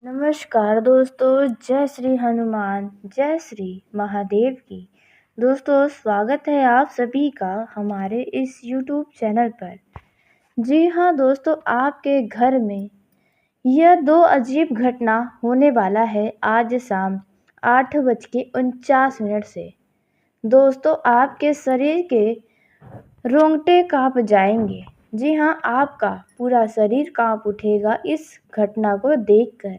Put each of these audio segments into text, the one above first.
नमस्कार दोस्तों, जय श्री हनुमान, जय श्री महादेव की। दोस्तों, स्वागत है आप सभी का हमारे इस YouTube चैनल पर। जी हाँ दोस्तों, आपके घर में यह दो अजीब घटना होने वाला है आज शाम 8:49 से। दोस्तों, आपके शरीर के रोंगटे कांप जाएंगे। जी हाँ, आपका पूरा शरीर कांप उठेगा इस घटना को देखकर।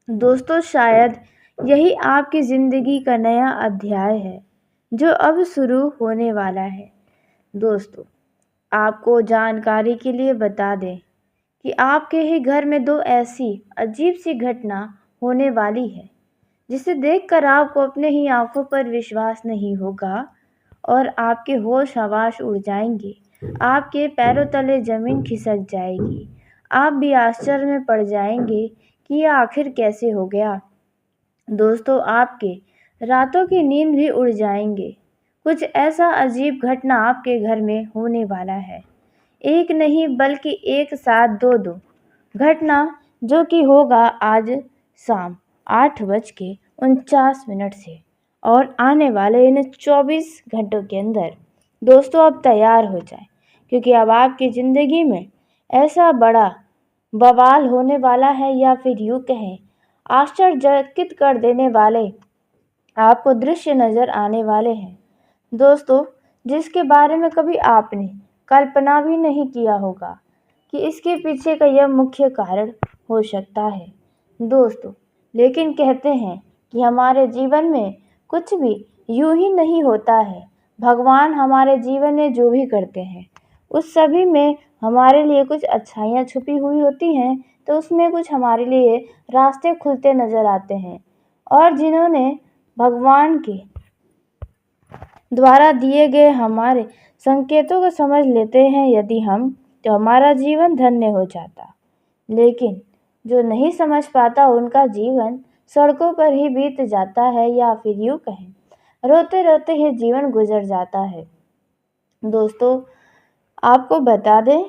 दोस्तों, शायद यही आपकी ज़िंदगी का नया अध्याय है जो अब शुरू होने वाला है। दोस्तों, आपको जानकारी के लिए बता दें कि आपके ही घर में दो ऐसी अजीब सी घटना होने वाली है जिसे देखकर आपको अपने ही आंखों पर विश्वास नहीं होगा और आपके होश हवास उड़ जाएंगे। आपके पैरों तले ज़मीन खिसक जाएगी। आप भी आश्चर्य में पड़ जाएंगे कि यह आखिर कैसे हो गया। दोस्तों, आपके रातों की नींद भी उड़ जाएंगे। कुछ ऐसा अजीब घटना आपके घर में होने वाला है। एक नहीं बल्कि एक साथ दो घटना जो कि होगा आज शाम 8:49 से और आने वाले इन 24 घंटों के अंदर। दोस्तों, अब तैयार हो जाएं क्योंकि अब आपकी ज़िंदगी में ऐसा बड़ा बवाल होने वाला है, या फिर यूँ कहें आश्चर्यचकित कर देने वाले आपको दृश्य नजर आने वाले हैं। दोस्तों, जिसके बारे में कभी आपने कल्पना भी नहीं किया होगा कि इसके पीछे का यह मुख्य कारण हो सकता है। दोस्तों, लेकिन कहते हैं कि हमारे जीवन में कुछ भी यूं ही नहीं होता है। भगवान हमारे जीवन में जो भी करते हैं उस सभी में हमारे लिए कुछ अच्छाइयाँ छुपी हुई होती हैं, तो उसमें कुछ हमारे लिए रास्ते खुलते नज़र आते हैं। और जिन्होंने भगवान के द्वारा दिए गए हमारे संकेतों को समझ लेते हैं यदि हम, तो हमारा जीवन धन्य हो जाता। लेकिन जो नहीं समझ पाता उनका जीवन सड़कों पर ही बीत जाता है, या फिर यूँ कहें रोते रोते ही जीवन गुजर जाता है। दोस्तों, आपको बता दें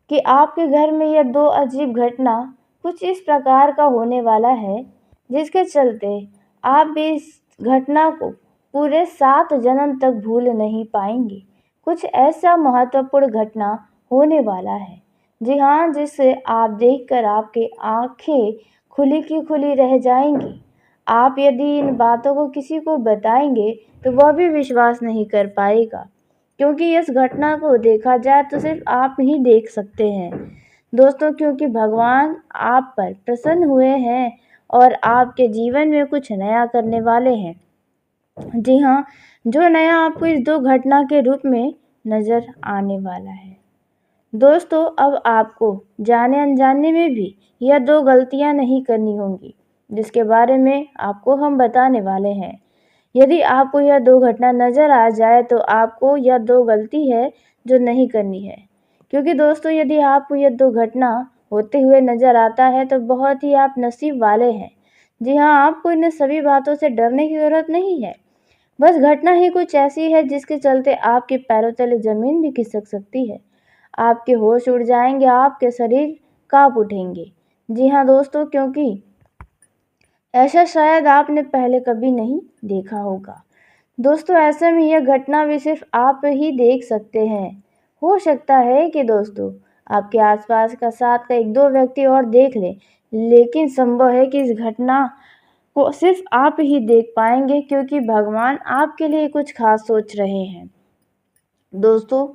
कि आपके घर में यह दो अजीब घटना कुछ इस प्रकार का होने वाला है जिसके चलते आप भी इस घटना को पूरे 7 जन्म तक भूल नहीं पाएंगे। कुछ ऐसा महत्वपूर्ण घटना होने वाला है, जी हाँ, जिसे आप देखकर आपकी आंखें खुली की खुली रह जाएंगी। आप यदि इन बातों को किसी को बताएंगे तो वह भी विश्वास नहीं कर पाएगा, क्योंकि इस घटना को देखा जाए तो सिर्फ आप ही देख सकते हैं। दोस्तों, क्योंकि भगवान आप पर प्रसन्न हुए हैं और आपके जीवन में कुछ नया करने वाले हैं। जी हाँ, जो नया आपको इस दो घटना के रूप में नज़र आने वाला है। दोस्तों, अब आपको जाने अनजाने में भी यह दो गलतियां नहीं करनी होंगी जिसके बारे में आपको हम बताने वाले हैं। यदि आपको यह दो घटना नज़र आ जाए तो आपको यह दो गलती है जो नहीं करनी है, क्योंकि दोस्तों यदि आपको यह दो घटना होते हुए नज़र आता है तो बहुत ही आप नसीब वाले हैं। जी हाँ, आपको इन सभी बातों से डरने की ज़रूरत नहीं है। बस घटना ही कुछ ऐसी है जिसके चलते आपके पैरों तले ज़मीन भी खिसक सकती है। आपके होश उड़ जाएंगे, आपके शरीर कांप उठेंगे। जी हाँ दोस्तों, क्योंकि ऐसा शायद आपने पहले कभी नहीं देखा होगा। दोस्तों, ऐसे में यह घटना भी सिर्फ आप ही देख सकते हैं। हो सकता है कि दोस्तों आपके आसपास का साथ का एक दो व्यक्ति और देख ले, लेकिन संभव है कि इस घटना को सिर्फ आप ही देख पाएंगे, क्योंकि भगवान आपके लिए कुछ खास सोच रहे हैं। दोस्तों,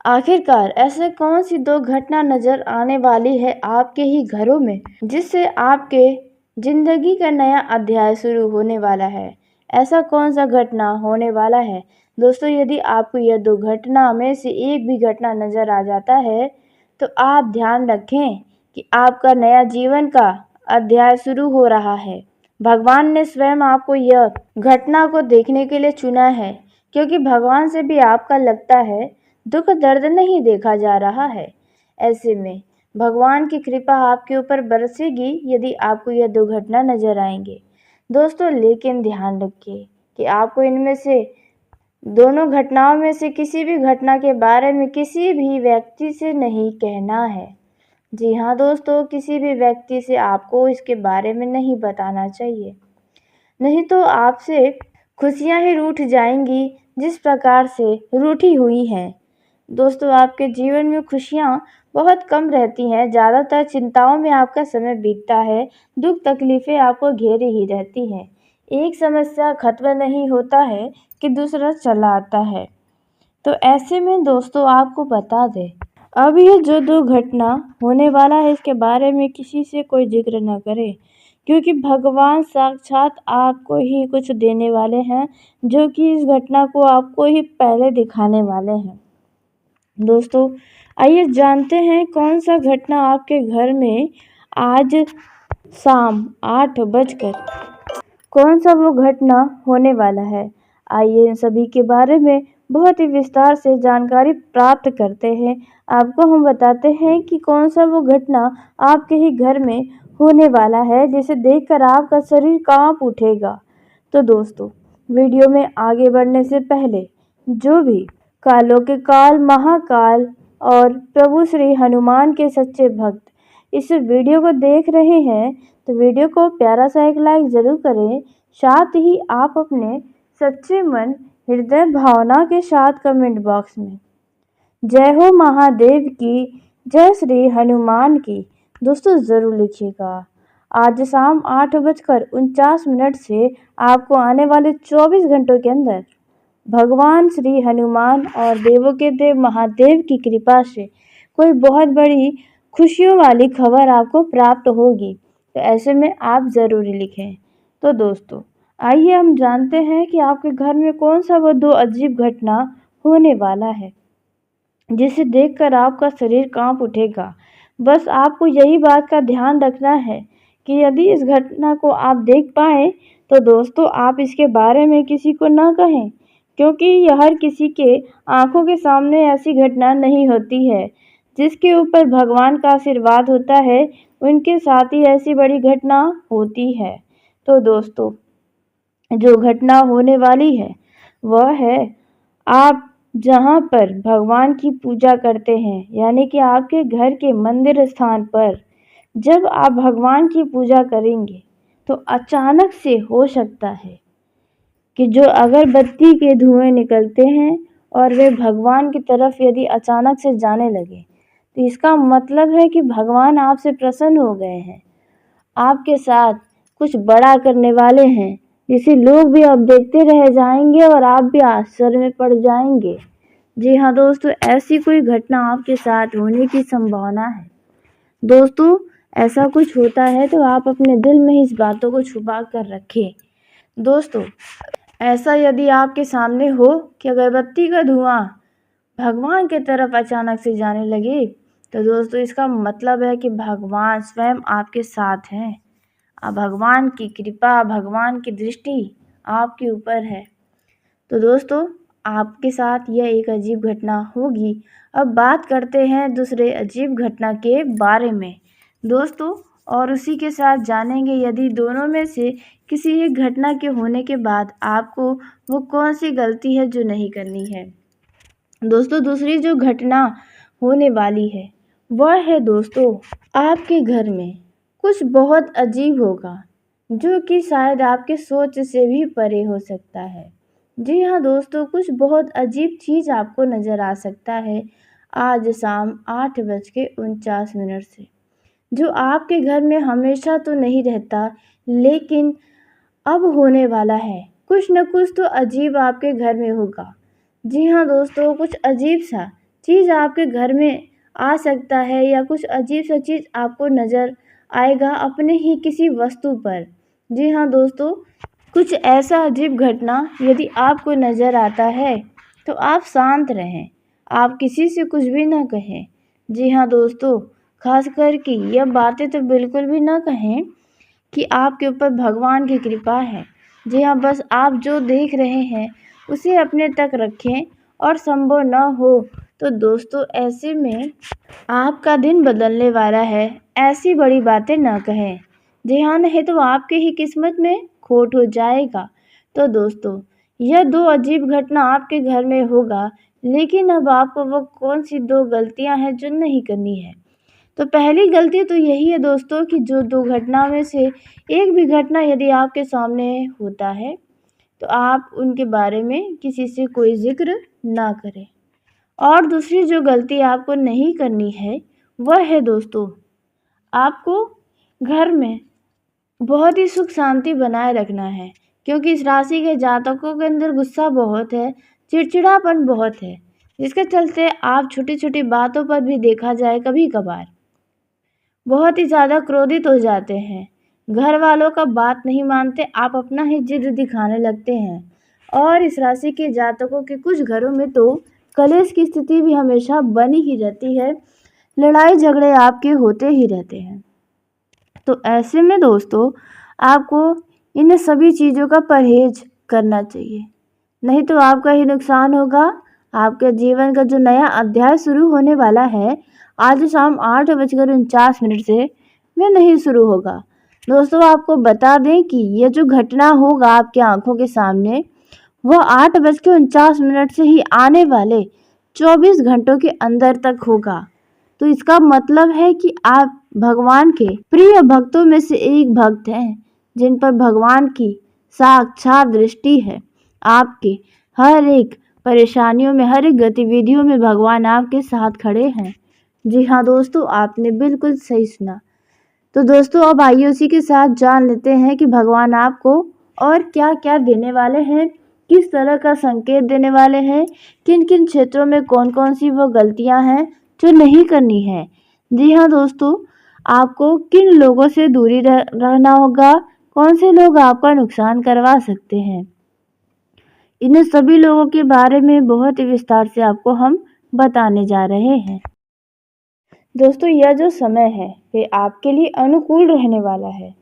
आखिरकार ऐसे कौन सी दो घटना नजर आने वाली है आपके ही घरों में जिससे आपके जिंदगी का नया अध्याय शुरू होने वाला है? ऐसा कौन सा घटना होने वाला है? दोस्तों, यदि आपको यह दो घटना में से एक भी घटना नजर आ जाता है तो आप ध्यान रखें कि आपका नया जीवन का अध्याय शुरू हो रहा है। भगवान ने स्वयं आपको यह घटना को देखने के लिए चुना है, क्योंकि भगवान से भी आपका लगता है दुख दर्द नहीं देखा जा रहा है। ऐसे में भगवान की कृपा आपके ऊपर बरसेगी यदि आपको यह दो घटना नजर आएंगे। दोस्तों, लेकिन ध्यान रखिए कि आपको इनमें से दोनों घटनाओं में से किसी भी घटना के बारे में किसी भी व्यक्ति से नहीं कहना है। जी हाँ दोस्तों, किसी भी व्यक्ति से आपको इसके बारे में नहीं बताना चाहिए, नहीं तो आपसे खुशियाँ ही रूठ जाएंगी जिस प्रकार से रूठी हुई हैं। दोस्तों, आपके जीवन में खुशियाँ बहुत कम रहती हैं, ज़्यादातर चिंताओं में आपका समय बीतता है, दुख तकलीफ़ें आपको घेरे ही रहती हैं। एक समस्या खत्म नहीं होता है कि दूसरा चला आता है। तो ऐसे में दोस्तों आपको बता दें, अब ये जो दुर्घटना होने वाला है इसके बारे में किसी से कोई ज़िक्र ना करें, क्योंकि भगवान साक्षात आपको ही कुछ देने वाले हैं, जो कि इस घटना को आपको ही पहले दिखाने वाले हैं। दोस्तों, आइए जानते हैं कौन सा घटना आपके घर में आज शाम 8 बजकर कौन सा वो घटना होने वाला है। आइए इन सभी के बारे में बहुत ही विस्तार से जानकारी प्राप्त करते हैं। आपको हम बताते हैं कि कौन सा वो घटना आपके ही घर में होने वाला है, जिसे देखकर आपका शरीर कांप उठेगा। तो दोस्तों, वीडियो में आगे बढ़ने से पहले जो भी कालों के काल महाकाल और प्रभु श्री हनुमान के सच्चे भक्त इस वीडियो को देख रहे हैं, तो वीडियो को प्यारा सा एक लाइक ज़रूर करें। साथ ही आप अपने सच्चे मन हृदय भावना के साथ कमेंट बॉक्स में जय हो महादेव की, जय श्री हनुमान की दोस्तों ज़रूर लिखिएगा। आज शाम 8:49 से आपको आने वाले 24 घंटों के अंदर भगवान श्री हनुमान और देवों के देव महादेव की कृपा से कोई बहुत बड़ी खुशियों वाली खबर आपको प्राप्त होगी। तो ऐसे में आप ज़रूर लिखें। तो दोस्तों, आइए हम जानते हैं कि आपके घर में कौन सा वो दो अजीब घटना होने वाला है, जिसे देखकर आपका शरीर कांप उठेगा। बस आपको यही बात का ध्यान रखना है कि यदि इस घटना को आप देख पाएँ तो दोस्तों आप इसके बारे में किसी को ना कहें, क्योंकि यह हर किसी के आँखों के सामने ऐसी घटना नहीं होती है। जिसके ऊपर भगवान का आशीर्वाद होता है, उनके साथ ही ऐसी बड़ी घटना होती है। तो दोस्तों, जो घटना होने वाली है वह है, आप जहाँ पर भगवान की पूजा करते हैं, यानी कि आपके घर के मंदिर स्थान पर जब आप भगवान की पूजा करेंगे तो अचानक से हो सकता है कि जो अगरबत्ती के धुएं निकलते हैं और वे भगवान की तरफ यदि अचानक से जाने लगे, तो इसका मतलब है कि भगवान आपसे प्रसन्न हो गए हैं, आपके साथ कुछ बड़ा करने वाले हैं, जिसे लोग भी अब देखते रह जाएंगे और आप भी आश्चर्य में पड़ जाएंगे। जी हाँ दोस्तों, ऐसी कोई घटना आपके साथ होने की संभावना है। दोस्तों, ऐसा कुछ होता है तो आप अपने दिल में इस बातों को छुपा कर रखें। दोस्तों, ऐसा यदि आपके सामने हो कि अगरबत्ती का धुआं भगवान की तरफ अचानक से जाने लगे, तो दोस्तों इसका मतलब है कि भगवान स्वयं आपके साथ हैं। भगवान की कृपा, भगवान की दृष्टि आपके ऊपर है। तो दोस्तों, आपके साथ यह एक अजीब घटना होगी। अब बात करते हैं दूसरे अजीब घटना के बारे में दोस्तों, और उसी के साथ जानेंगे यदि दोनों में से किसी एक घटना के होने के बाद आपको वो कौन सी गलती है जो नहीं करनी है। दोस्तों, दूसरी जो घटना होने वाली है वह है दोस्तों, आपके घर में कुछ बहुत अजीब होगा, जो कि शायद आपके सोच से भी परे हो सकता है। जी हाँ दोस्तों, कुछ बहुत अजीब चीज़ आपको नज़र आ सकता है आज शाम 8:49 से, जो आपके घर में हमेशा तो नहीं रहता, लेकिन अब होने वाला है। कुछ न कुछ तो अजीब आपके घर में होगा। जी हाँ दोस्तों, कुछ अजीब सा चीज़ आपके घर में आ सकता है, या कुछ अजीब सा चीज़ आपको नज़र आएगा अपने ही किसी वस्तु पर। जी हाँ दोस्तों, कुछ ऐसा अजीब घटना यदि आपको नज़र आता है तो आप शांत रहें, आप किसी से कुछ भी ना कहें। जी हाँ दोस्तों, खास करके यह बातें तो बिल्कुल भी ना कहें कि आपके ऊपर भगवान की कृपा है। जी हाँ, बस आप जो देख रहे हैं उसे अपने तक रखें, और संभव ना हो तो दोस्तों ऐसे में आपका दिन बदलने वाला है, ऐसी बड़ी बातें ना कहें। जी हाँ, नहीं तो आपके ही किस्मत में खोट हो जाएगा। तो दोस्तों, यह दो अजीब घटना आपके घर में होगा, लेकिन अब आपको वो कौन सी दो गलतियां हैं जो नहीं करनी है। तो पहली गलती तो यही है दोस्तों कि जो 2 घटना में से एक भी घटना यदि आपके सामने होता है तो आप उनके बारे में किसी से कोई ज़िक्र ना करें। और दूसरी जो गलती आपको नहीं करनी है वह है दोस्तों, आपको घर में बहुत ही सुख शांति बनाए रखना है, क्योंकि इस राशि के जातकों के अंदर गुस्सा बहुत है, चिड़चिड़ापन बहुत है, जिसके चलते आप छोटी-छोटी बातों पर भी देखा जाए कभी-कभार बहुत ही ज़्यादा क्रोधित हो जाते हैं। घर वालों का बात नहीं मानते, आप अपना ही ज़िद दिखाने लगते हैं। और इस राशि के जातकों के कुछ घरों में तो कलेश की स्थिति भी हमेशा बनी ही रहती है, लड़ाई झगड़े आपके होते ही रहते हैं। तो ऐसे में दोस्तों आपको इन सभी चीज़ों का परहेज करना चाहिए, नहीं तो आपका ही नुकसान होगा। आपके जीवन का जो नया अध्याय शुरू होने वाला है आज शाम 8:49 से वह नहीं शुरू होगा। दोस्तों आपको बता दें कि यह जो घटना होगा आपकी आंखों के सामने वह 8:49 से ही आने वाले 24 घंटों के अंदर तक होगा। तो इसका मतलब है कि आप भगवान के प्रिय भक्तों में से एक भक्त हैं, जिन पर भगवान की साक्षात दृष्टि है। आपके हर एक परेशानियों में, हर एक गतिविधियों में भगवान आपके साथ खड़े हैं। जी हाँ दोस्तों, आपने बिल्कुल सही सुना। तो दोस्तों अब आइए उसी के साथ जान लेते हैं कि भगवान आपको और क्या क्या देने वाले हैं, किस तरह का संकेत देने वाले हैं, किन किन क्षेत्रों में कौन कौन सी वो गलतियां हैं जो नहीं करनी है। जी हाँ दोस्तों, आपको किन लोगों से दूरी रहना होगा, कौन से लोग आपका नुकसान करवा सकते हैं, इन सभी लोगों के बारे में बहुत ही विस्तार से आपको हम बताने जा रहे हैं। दोस्तों यह जो समय है वे आपके लिए अनुकूल रहने वाला है।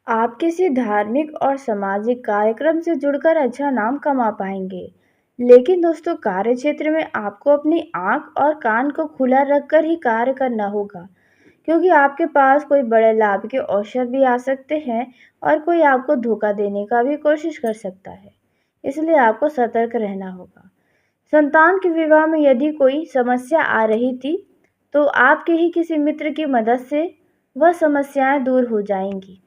आप किसी धार्मिक और सामाजिक कार्यक्रम से जुड़कर अच्छा नाम कमा पाएंगे। लेकिन दोस्तों कार्य क्षेत्र में आपको अपनी आंख और कान को खुला रखकर ही कार्य करना होगा, क्योंकि आपके पास कोई बड़े लाभ के अवसर भी आ सकते हैं और कोई आपको धोखा देने का भी कोशिश कर सकता है। इसलिए आपको सतर्क रहना होगा। संतान के विवाह में यदि कोई समस्या आ रही थी तो आपके ही किसी मित्र की मदद से वह समस्याएं दूर हो जाएंगी।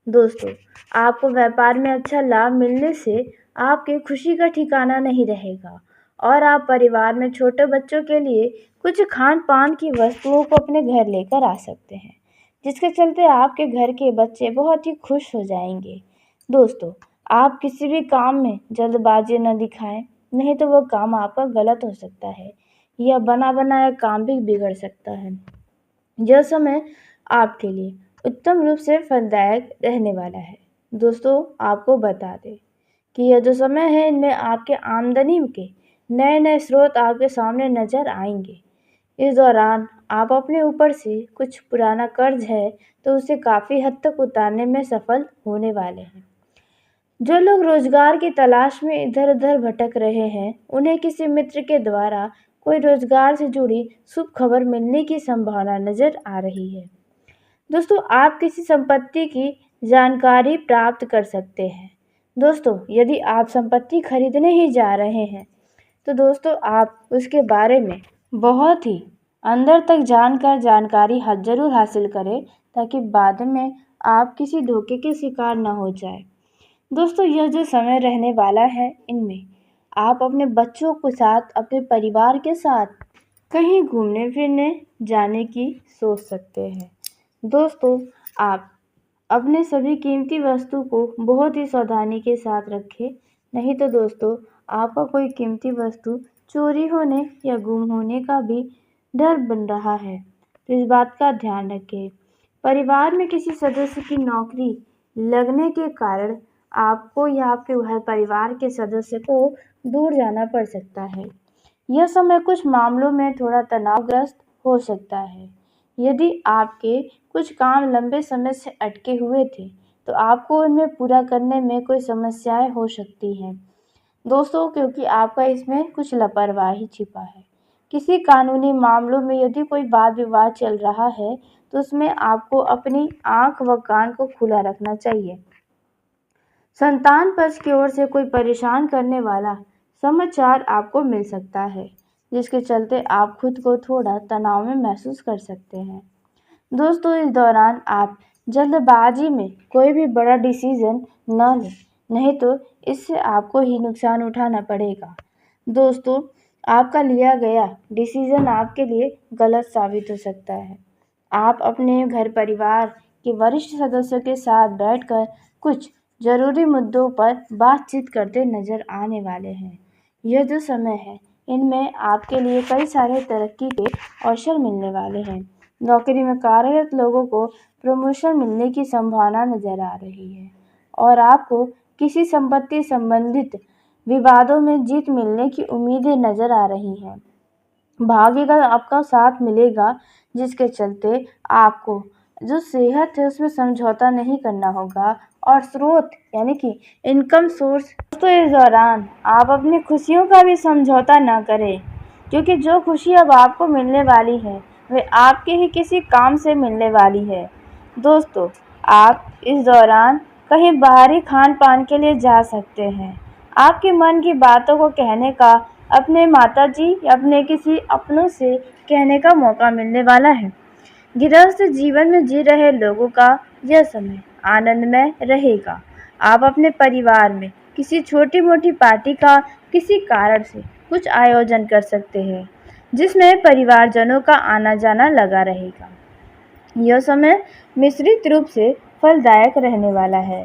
दोस्तों आपको व्यापार में अच्छा लाभ मिलने से आपकी खुशी का ठिकाना नहीं रहेगा और आप परिवार में छोटे बच्चों के लिए कुछ खान पान की वस्तुओं को अपने घर लेकर आ सकते हैं, जिसके चलते आपके घर के बच्चे बहुत ही खुश हो जाएंगे। दोस्तों आप किसी भी काम में जल्दबाजी न दिखाएं, नहीं तो वह काम आपका गलत हो सकता है या बना बनाया काम भी बिगड़ सकता है। यह समय आपके लिए उत्तम रूप से फलदायक रहने वाला है। दोस्तों आपको बता दें कि यह जो समय है इनमें आपके आमदनी के नए नए स्रोत आपके सामने नजर आएंगे। इस दौरान आप अपने ऊपर से कुछ पुराना कर्ज है तो उसे काफ़ी हद तक उतारने में सफल होने वाले हैं। जो लोग रोजगार की तलाश में इधर उधर भटक रहे हैं उन्हें किसी मित्र के द्वारा कोई रोजगार से जुड़ी शुभ खबर मिलने की संभावना नजर आ रही है। दोस्तों आप किसी संपत्ति की जानकारी प्राप्त कर सकते हैं। दोस्तों यदि आप संपत्ति खरीदने ही जा रहे हैं तो दोस्तों आप उसके बारे में बहुत ही अंदर तक जानकर जानकारी जरूर हासिल करें, ताकि बाद में आप किसी धोखे के शिकार न हो जाए। दोस्तों यह जो समय रहने वाला है इनमें आप अपने बच्चों के साथ, अपने परिवार के साथ कहीं घूमने फिरने जाने की सोच सकते हैं। दोस्तों आप अपने सभी कीमती वस्तु को बहुत ही सावधानी के साथ रखें, नहीं तो दोस्तों आपका कोई कीमती वस्तु चोरी होने या गुम होने का भी डर बन रहा है, तो इस बात का ध्यान रखें। परिवार में किसी सदस्य की नौकरी लगने के कारण आपको या आपके घर परिवार के सदस्य को दूर जाना पड़ सकता है। यह समय कुछ मामलों में थोड़ा तनावग्रस्त हो सकता है। यदि आपके कुछ काम लंबे समय से अटके हुए थे तो आपको उनमें पूरा करने में कोई समस्याएं हो सकती हैं दोस्तों, क्योंकि आपका इसमें कुछ लापरवाही छिपा है। किसी कानूनी मामलों में यदि कोई वाद विवाद चल रहा है तो उसमें आपको अपनी आंख व कान को खुला रखना चाहिए। संतान पक्ष की ओर से कोई परेशान करने वाला समाचार आपको मिल सकता है, जिसके चलते आप खुद को थोड़ा तनाव में महसूस कर सकते हैं। दोस्तों, इस दौरान आप जल्दबाजी में कोई भी बड़ा डिसीजन न लें, नहीं तो इससे आपको ही नुकसान उठाना पड़ेगा। दोस्तों, आपका लिया गया डिसीजन आपके लिए गलत साबित हो सकता है। आप अपने घर परिवार के वरिष्ठ सदस्यों के साथ बैठकर कुछ जरूरी मुद्दों पर बातचीत करते नजर आने वाले हैं। यह जो समय है, इनमें आपके लिए कई सारे तरक्की के अवसर मिलने वाले हैं। नौकरी में कार्यरत लोगों को प्रमोशन मिलने की संभावना नजर आ रही है और आपको किसी संपत्ति संबंधित विवादों में जीत मिलने की उम्मीदें नजर आ रही हैं। भाग्य का आपका साथ मिलेगा, जिसके चलते आपको जो सेहत है उसमें समझौता नहीं करना होगा और स्रोत यानी कि इनकम सोर्स। तो इस दौरान आप अपनी खुशियों का भी समझौता ना करें, क्योंकि जो खुशी अब आपको मिलने वाली है वे आपके ही किसी काम से मिलने वाली है। दोस्तों, आप इस दौरान कहीं बाहरी खान पान के लिए जा सकते हैं। आपके मन की बातों को कहने का अपने माताजी या अपने किसी अपनों से कहने का मौका मिलने वाला है। गृहस्थ जीवन में जी रहे लोगों का यह समय आनंदमय रहेगा। आप अपने परिवार में किसी छोटी मोटी पार्टी का किसी कारण से कुछ आयोजन कर सकते हैं, जिसमें परिवारजनों का आना जाना लगा रहेगा। यह समय मिश्रित रूप से फलदायक रहने वाला है।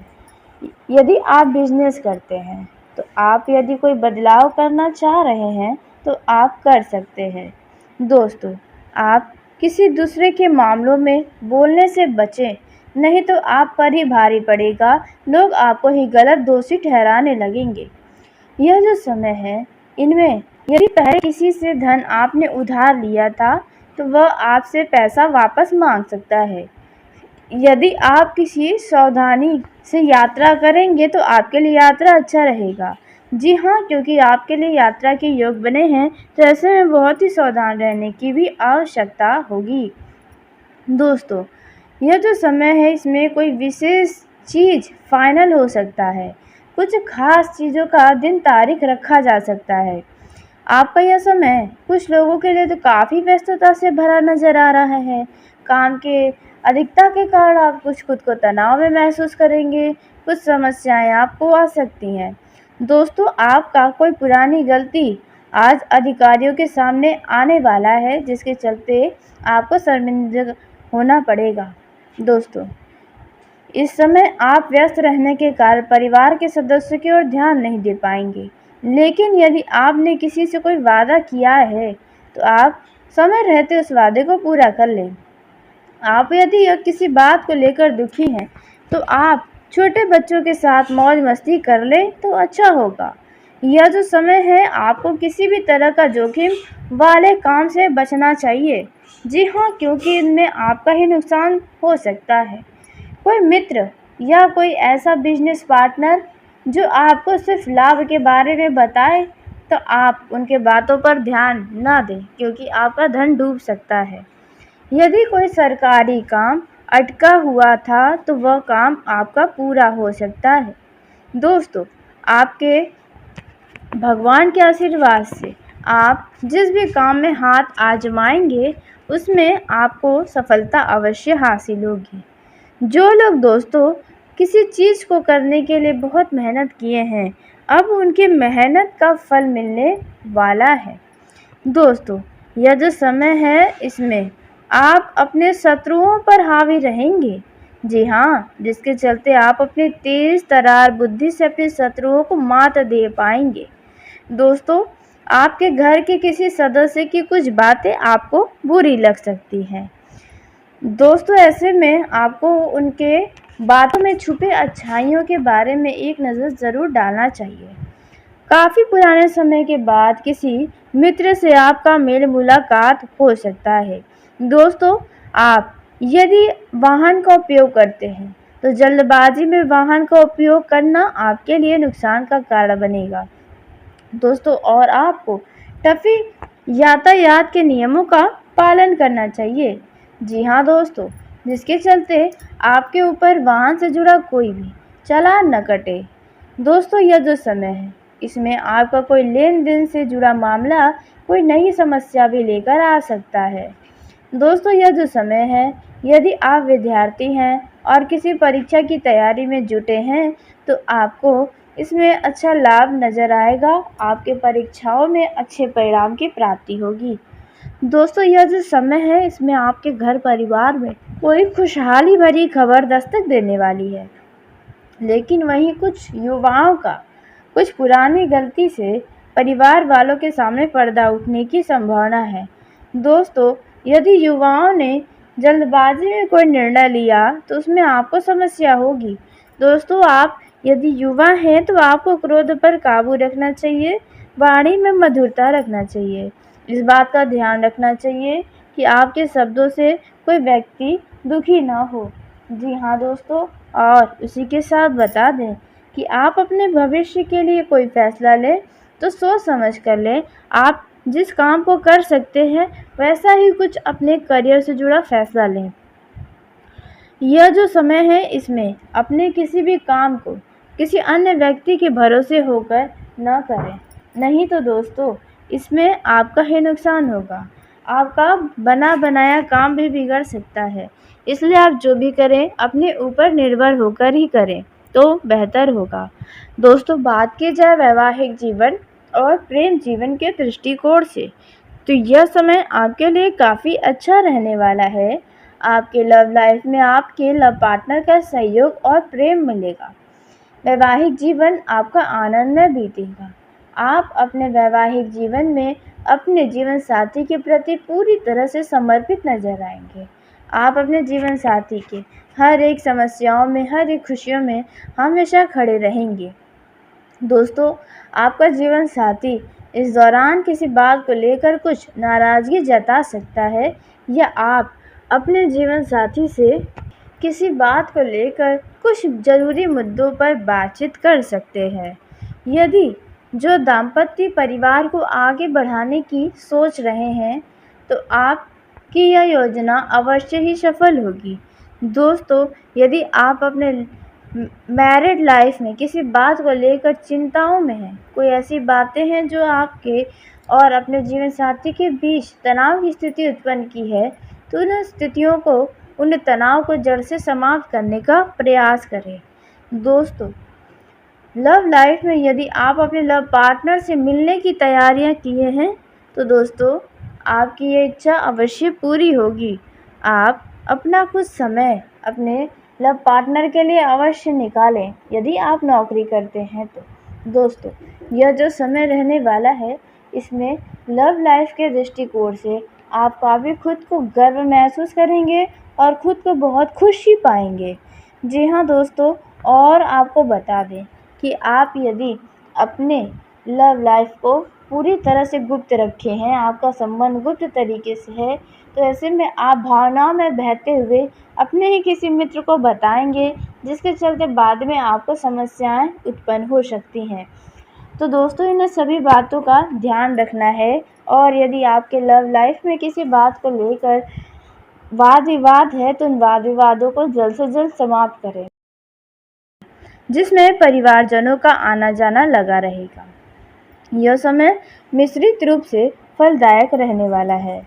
यदि आप बिजनेस करते हैं तो आप यदि कोई बदलाव करना चाह रहे हैं तो आप कर सकते हैं। दोस्तों, आप किसी दूसरे के मामलों में बोलने से बचें, नहीं तो आप पर ही भारी पड़ेगा। लोग आपको ही गलत दोषी ठहराने लगेंगे। यह जो समय है, इनमें यदि पहले किसी से धन आपने उधार लिया था तो वह आपसे पैसा वापस मांग सकता है। यदि आप किसी सावधानी से यात्रा करेंगे तो आपके लिए यात्रा अच्छा रहेगा। जी हाँ, क्योंकि आपके लिए यात्रा के योग बने हैं, तो ऐसे में बहुत ही सावधान रहने की भी आवश्यकता होगी। दोस्तों, यह जो समय है, इसमें कोई विशेष चीज़ फाइनल हो सकता है। कुछ खास चीज़ों का दिन तारीख रखा जा सकता है। आपका यह समय कुछ लोगों के लिए तो काफ़ी व्यस्तता से भरा नज़र आ रहा है। काम के अधिकता के कारण आप कुछ खुद को तनाव में महसूस करेंगे, कुछ समस्याएं आपको आ सकती हैं। दोस्तों, आपका कोई पुरानी गलती आज अधिकारियों के सामने आने वाला है, जिसके चलते आपको शर्मिंदा होना पड़ेगा। दोस्तों, इस समय आप व्यस्त रहने के कारण परिवार के सदस्यों की ओर ध्यान नहीं दे पाएंगे, लेकिन यदि आपने किसी से कोई वादा किया है तो आप समय रहते उस वादे को पूरा कर लें। आप यदि किसी बात को लेकर दुखी हैं तो आप छोटे बच्चों के साथ मौज मस्ती कर लें तो अच्छा होगा। यह जो समय है, आपको किसी भी तरह का जोखिम वाले काम से बचना चाहिए। जी हाँ, क्योंकि इनमें आपका ही नुकसान हो सकता है। कोई मित्र या कोई ऐसा बिजनेस पार्टनर जो आपको सिर्फ लाभ के बारे में बताए, तो आप उनके बातों पर ध्यान ना दें, क्योंकि आपका धन डूब सकता है। यदि कोई सरकारी काम अटका हुआ था तो वह काम आपका पूरा हो सकता है। दोस्तों, आपके भगवान के आशीर्वाद से आप जिस भी काम में हाथ आजमाएंगे उसमें आपको सफलता अवश्य हासिल होगी। जो लोग दोस्तों किसी चीज़ को करने के लिए बहुत मेहनत किए हैं, अब उनकी मेहनत का फल मिलने वाला है। दोस्तों, यह जो समय है, इसमें आप अपने शत्रुओं पर हावी रहेंगे। जी हाँ, जिसके चलते आप अपनी तेज तरार बुद्धि से अपने शत्रुओं को मात दे पाएंगे। दोस्तों, आपके घर के किसी सदस्य की कुछ बातें आपको बुरी लग सकती हैं। दोस्तों, ऐसे में आपको उनके बातों में छुपे अच्छाइयों के बारे में एक नज़र ज़रूर डालना चाहिए। काफ़ी पुराने समय के बाद किसी मित्र से आपका मेल मुलाकात हो सकता है। दोस्तों, आप यदि वाहन का उपयोग करते हैं तो जल्दबाजी में वाहन का उपयोग करना आपके लिए नुकसान का कारण बनेगा। दोस्तों, और आपको ट्रैफिक यातायात के नियमों का पालन करना चाहिए। जी हाँ दोस्तों, जिसके चलते आपके ऊपर वाहन से जुड़ा कोई भी चालान न कटे। दोस्तों, यह जो समय है, इसमें आपका कोई लेन देन से जुड़ा मामला कोई नई समस्या भी लेकर आ सकता है। दोस्तों, यह जो समय है, यदि आप विद्यार्थी हैं और किसी परीक्षा की तैयारी में जुटे हैं तो आपको इसमें अच्छा लाभ नज़र आएगा, आपके परीक्षाओं में अच्छे परिणाम की प्राप्ति होगी। दोस्तों, यह जो समय है इसमें आपके घर परिवार में कोई खुशहाली भरी खबर दस्तक देने वाली है, लेकिन वहीं कुछ युवाओं का कुछ पुरानी गलती से परिवार वालों के सामने पर्दा उठने की संभावना है। दोस्तों, यदि युवाओं ने जल्दबाजी में कोई निर्णय लिया तो उसमें आपको समस्या होगी। दोस्तों, आप यदि युवा हैं तो आपको क्रोध पर काबू रखना चाहिए, वाणी में मधुरता रखना चाहिए। इस बात का ध्यान रखना चाहिए कि आपके शब्दों से कोई व्यक्ति दुखी ना हो। जी हाँ दोस्तों, और उसी के साथ बता दें कि आप अपने भविष्य के लिए कोई फैसला लें तो सोच समझ कर लें। आप जिस काम को कर सकते हैं वैसा ही कुछ अपने करियर से जुड़ा फैसला लें। यह जो समय है इसमें अपने किसी भी काम को किसी अन्य व्यक्ति के भरोसे होकर न करें, नहीं तो दोस्तों इसमें आपका ही नुकसान होगा। आपका बना बनाया काम भी बिगड़ सकता है, इसलिए आप जो भी करें अपने ऊपर निर्भर होकर ही करें तो बेहतर होगा। दोस्तों, बात की जाए वैवाहिक जीवन और प्रेम जीवन के दृष्टिकोण से तो यह समय आपके लिए काफ़ी अच्छा रहने वाला है। आपके लव लाइफ में आपके लव पार्टनर का सहयोग और प्रेम मिलेगा। वैवाहिक जीवन आपका आनंदमय बीतेगा। आप अपने वैवाहिक जीवन में अपने जीवन साथी के प्रति पूरी तरह से समर्पित नजर आएंगे। आप अपने जीवन साथी के हर एक समस्याओं में, हर एक खुशियों में हमेशा खड़े रहेंगे। दोस्तों, आपका जीवन साथी इस दौरान किसी बात को लेकर कुछ नाराज़गी जता सकता है या आप अपने जीवन साथी से किसी बात को लेकर कुछ ज़रूरी मुद्दों पर बातचीत कर सकते हैं। यदि जो दाम्पत्य परिवार को आगे बढ़ाने की सोच रहे हैं तो आपकी यह योजना अवश्य ही सफल होगी। दोस्तों, यदि आप अपने मैरिड लाइफ में किसी बात को लेकर चिंताओं में हैं, कोई ऐसी बातें हैं जो आपके और अपने जीवन साथी के बीच तनाव की स्थिति उत्पन्न की है, तो उन स्थितियों को, उन तनाव को जड़ से समाप्त करने का प्रयास करें। दोस्तों, लव लाइफ में यदि आप अपने लव पार्टनर से मिलने की तैयारियां किए हैं तो दोस्तों आपकी ये इच्छा अवश्य पूरी होगी। आप अपना कुछ समय अपने लव पार्टनर के लिए अवश्य निकालें यदि आप नौकरी करते हैं तो। दोस्तों, यह जो समय रहने वाला है इसमें लव लाइफ के दृष्टिकोण से आप काफ़ी खुद को गर्व महसूस करेंगे और खुद को बहुत खुशी पाएंगे। जी हाँ दोस्तों, और आपको बता दें कि आप यदि अपने लव लाइफ को पूरी तरह से गुप्त रखे हैं, आपका संबंध गुप्त तरीके से है, तो ऐसे में आप भावनाओं में बहते हुए अपने ही किसी मित्र को बताएंगे, जिसके चलते बाद में आपको समस्याएं उत्पन्न हो सकती हैं। तो दोस्तों, इन सभी बातों का ध्यान रखना है और यदि आपके लव लाइफ में किसी बात को लेकर वाद विवाद है तो उन वाद विवादों को जल्द से जल्द समाप्त करें, जिसमें परिवारजनों का आना जाना लगा रहेगा। यह समय मिश्रित रूप से फलदायक रहने वाला है।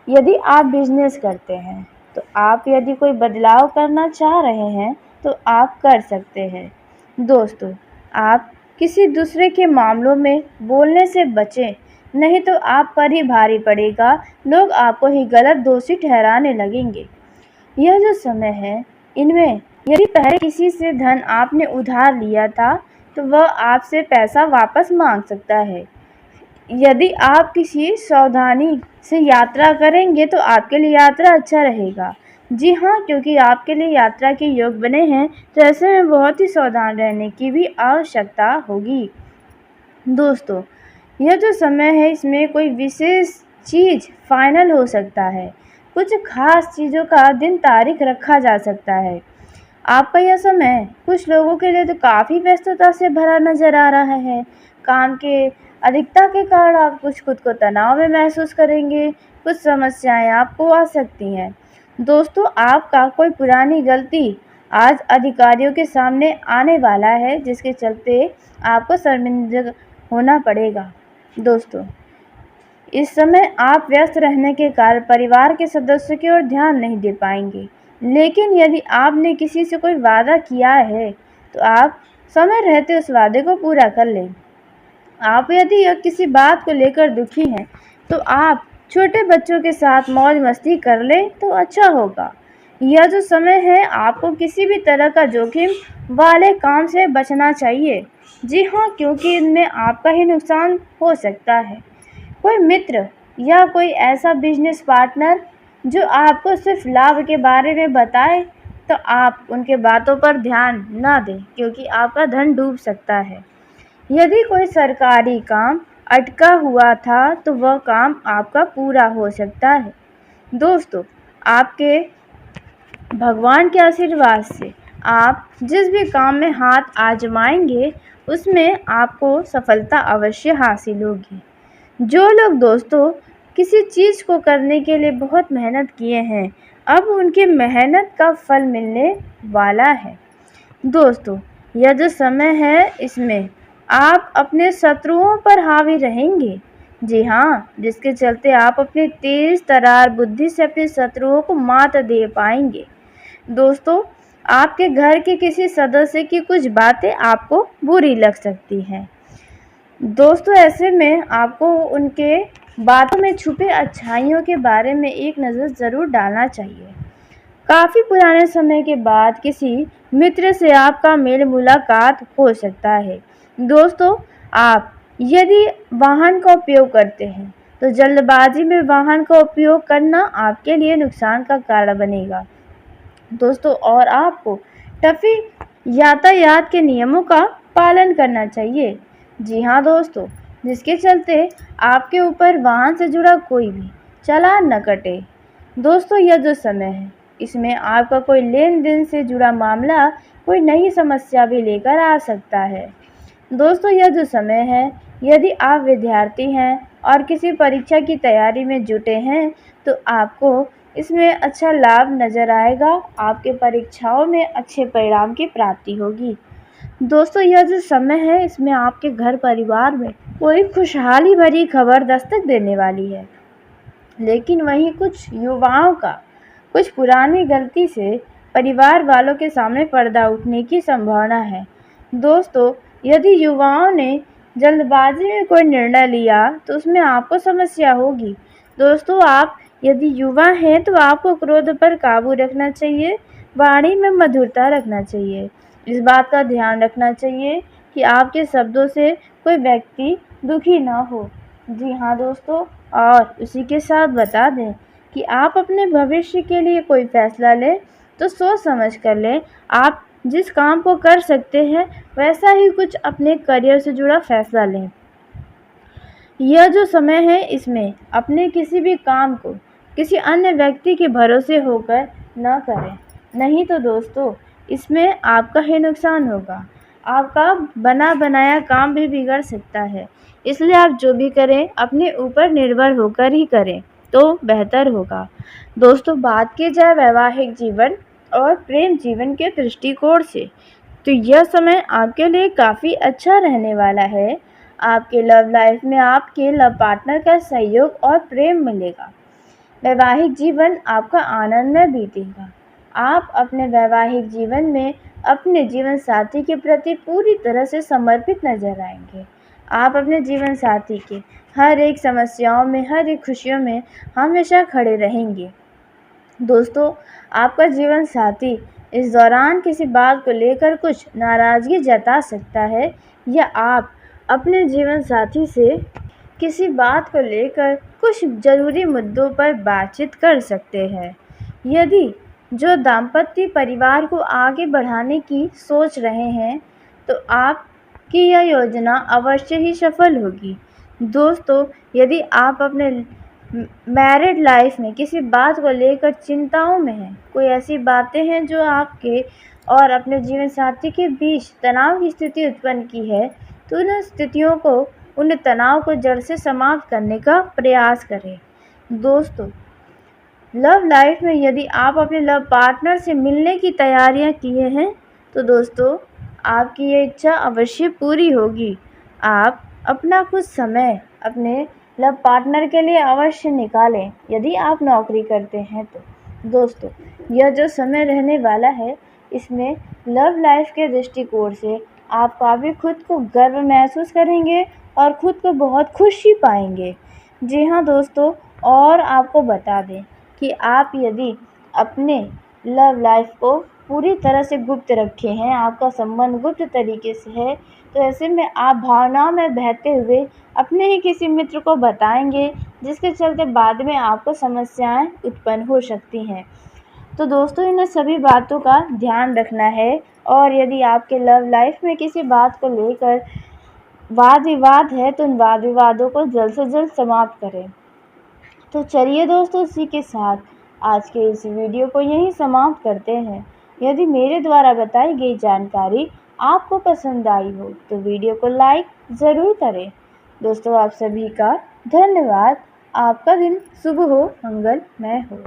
यदि आप बिजनेस करते हैं तो आप यदि कोई बदलाव करना चाह रहे हैं तो आप कर सकते हैं। दोस्तों, आप किसी दूसरे के मामलों में बोलने से बचें, नहीं तो आप पर ही भारी पड़ेगा, लोग आपको ही गलत दोषी ठहराने लगेंगे। यह जो समय है इनमें यदि पहले किसी से धन आपने उधार लिया था तो वह आपसे पैसा वापस मांग सकता है। यदि आप किसी सावधानी से यात्रा करेंगे तो आपके लिए यात्रा अच्छा रहेगा। जी हाँ, क्योंकि आपके लिए यात्रा के योग बने हैं तो ऐसे में बहुत ही सावधान रहने की भी आवश्यकता होगी। दोस्तों, यह जो समय है इसमें कोई विशेष चीज़ फाइनल हो सकता है, कुछ खास चीज़ों का दिन तारीख रखा जा सकता है। आपका यह समय कुछ लोगों के लिए तो काफ़ी व्यस्तता से भरा नज़र आ रहा है। काम के अधिकता के कारण आप कुछ खुद को तनाव में महसूस करेंगे, कुछ समस्याएं आपको आ सकती हैं। दोस्तों, आपका कोई पुरानी गलती आज अधिकारियों के सामने आने वाला है, जिसके चलते आपको शर्मिंदा होना पड़ेगा। दोस्तों, इस समय आप व्यस्त रहने के कारण परिवार के सदस्यों की ओर ध्यान नहीं दे पाएंगे। लेकिन यदि आपने किसी से कोई वादा किया है तो आप समय रहते उस वादे को पूरा कर लें। आप यदि किसी बात को लेकर दुखी हैं तो आप छोटे बच्चों के साथ मौज मस्ती कर लें तो अच्छा होगा। यह जो समय है आपको किसी भी तरह का जोखिम वाले काम से बचना चाहिए। जी हाँ, क्योंकि इनमें आपका ही नुकसान हो सकता है। कोई मित्र या कोई ऐसा बिजनेस पार्टनर जो आपको सिर्फ लाभ के बारे में बताए तो आप उनके बातों पर ध्यान ना दें, क्योंकि आपका धन डूब सकता है। यदि कोई सरकारी काम अटका हुआ था तो वह काम आपका पूरा हो सकता है। दोस्तों, आपके भगवान के आशीर्वाद से आप जिस भी काम में हाथ आजमाएंगे उसमें आपको सफलता अवश्य हासिल होगी। जो लोग दोस्तों किसी चीज़ को करने के लिए बहुत मेहनत किए हैं, अब उनकी मेहनत का फल मिलने वाला है। दोस्तों, यह जो समय है इसमें आप अपने शत्रुओं पर हावी रहेंगे। जी हाँ, जिसके चलते आप अपनी तेज तरार बुद्धि से अपने शत्रुओं को मात दे पाएंगे। दोस्तों, आपके घर के किसी सदस्य की कुछ बातें आपको बुरी लग सकती हैं। दोस्तों, ऐसे में आपको उनके बातों में छुपे अच्छाइयों के बारे में एक नज़र ज़रूर डालना चाहिए। काफ़ी पुराने समय के बाद किसी मित्र से आपका मेल मुलाकात हो सकता है। दोस्तों, आप यदि वाहन का उपयोग करते हैं तो जल्दबाजी में वाहन का उपयोग करना आपके लिए नुकसान का कारण बनेगा। दोस्तों, और आपको ट्रैफिक यातायात के नियमों का पालन करना चाहिए। जी हाँ दोस्तों, जिसके चलते आपके ऊपर वाहन से जुड़ा कोई भी चालान न कटे। दोस्तों, यह जो समय है इसमें आपका कोई लेन देन से जुड़ा मामला कोई नई समस्या भी लेकर आ सकता है। दोस्तों, यह जो समय है यदि आप विद्यार्थी हैं और किसी परीक्षा की तैयारी में जुटे हैं तो आपको इसमें अच्छा लाभ नज़र आएगा। आपके परीक्षाओं में अच्छे परिणाम की प्राप्ति होगी। दोस्तों, यह जो समय है इसमें आपके घर परिवार में कोई खुशहाली भरी खबर दस्तक देने वाली है। लेकिन वहीं कुछ युवाओं का कुछ पुरानी गलती से परिवार वालों के सामने पर्दा उठने की संभावना है। दोस्तों, यदि युवाओं ने जल्दबाजी में कोई निर्णय लिया तो उसमें आपको समस्या होगी। दोस्तों, आप यदि युवा हैं तो आपको क्रोध पर काबू रखना चाहिए, वाणी में मधुरता रखना चाहिए। इस बात का ध्यान रखना चाहिए कि आपके शब्दों से कोई व्यक्ति दुखी ना हो। जी हाँ दोस्तों, और उसी के साथ बता दें कि आप अपने भविष्य के लिए कोई फैसला लें तो सोच समझ कर लें। आप जिस काम को कर सकते हैं वैसा ही कुछ अपने करियर से जुड़ा फैसला लें। यह जो समय है इसमें अपने किसी भी काम को किसी अन्य व्यक्ति के भरोसे होकर न करें, नहीं तो दोस्तों इसमें आपका ही नुकसान होगा। आपका बना बनाया काम भी बिगड़ सकता है। इसलिए आप जो भी करें अपने ऊपर निर्भर होकर ही करें तो बेहतर होगा। दोस्तों, बात की जाए वैवाहिक जीवन और प्रेम जीवन के दृष्टिकोण से तो यह समय आपके लिए काफ़ी अच्छा रहने वाला है। आपके लव लाइफ में आपके लव पार्टनर का सहयोग और प्रेम मिलेगा। वैवाहिक जीवन आपका आनंदमय बीतेगा। आप अपने वैवाहिक जीवन में अपने जीवन साथी के प्रति पूरी तरह से समर्पित नजर आएंगे। आप अपने जीवन साथी के हर एक समस्याओं में, हर एक खुशियों में हमेशा खड़े रहेंगे। दोस्तों, आपका जीवन साथी इस दौरान किसी बात को लेकर कुछ नाराज़गी जता सकता है या आप अपने जीवन साथी से किसी बात को लेकर कुछ ज़रूरी मुद्दों पर बातचीत कर सकते हैं। यदि जो दाम्पत्य परिवार को आगे बढ़ाने की सोच रहे हैं तो आपकी यह योजना अवश्य ही सफल होगी। दोस्तों, यदि आप अपने मैरिड लाइफ में किसी बात को लेकर चिंताओं में हैं, कोई ऐसी बातें हैं जो आपके और अपने जीवन साथी के बीच तनाव की स्थिति उत्पन्न की है तो उन स्थितियों को, उन तनाव को जड़ से समाप्त करने का प्रयास करें। दोस्तों, लव लाइफ में यदि आप अपने लव पार्टनर से मिलने की तैयारियां किए हैं तो दोस्तों आपकी ये इच्छा अवश्य पूरी होगी। आप अपना कुछ समय अपने लव पार्टनर के लिए अवश्य निकालें यदि आप नौकरी करते हैं तो। दोस्तों, यह जो समय रहने वाला है इसमें लव लाइफ के दृष्टिकोण से आप काफ़ी खुद को गर्व महसूस करेंगे और खुद को बहुत खुशी पाएंगे। जी हाँ दोस्तों, और आपको बता दें कि आप यदि अपने लव लाइफ को पूरी तरह से गुप्त रखे हैं, आपका संबंध गुप्त तरीके से है, तो ऐसे में आप भावनाओं में बहते हुए अपने ही किसी मित्र को बताएंगे, जिसके चलते बाद में आपको समस्याएं उत्पन्न हो सकती हैं। तो दोस्तों, इन सभी बातों का ध्यान रखना है, और यदि आपके लव लाइफ में किसी बात को लेकर वाद विवाद है तो उन वाद विवादों को जल्द से जल्द समाप्त करें। तो चलिए दोस्तों, इसी के साथ आज के इस वीडियो को यहीं समाप्त करते हैं। यदि मेरे द्वारा बताई गई जानकारी आपको पसंद आई हो तो वीडियो को लाइक ज़रूर करें। दोस्तों, आप सभी का धन्यवाद। आपका दिन शुभ हो, मंगलमय हो।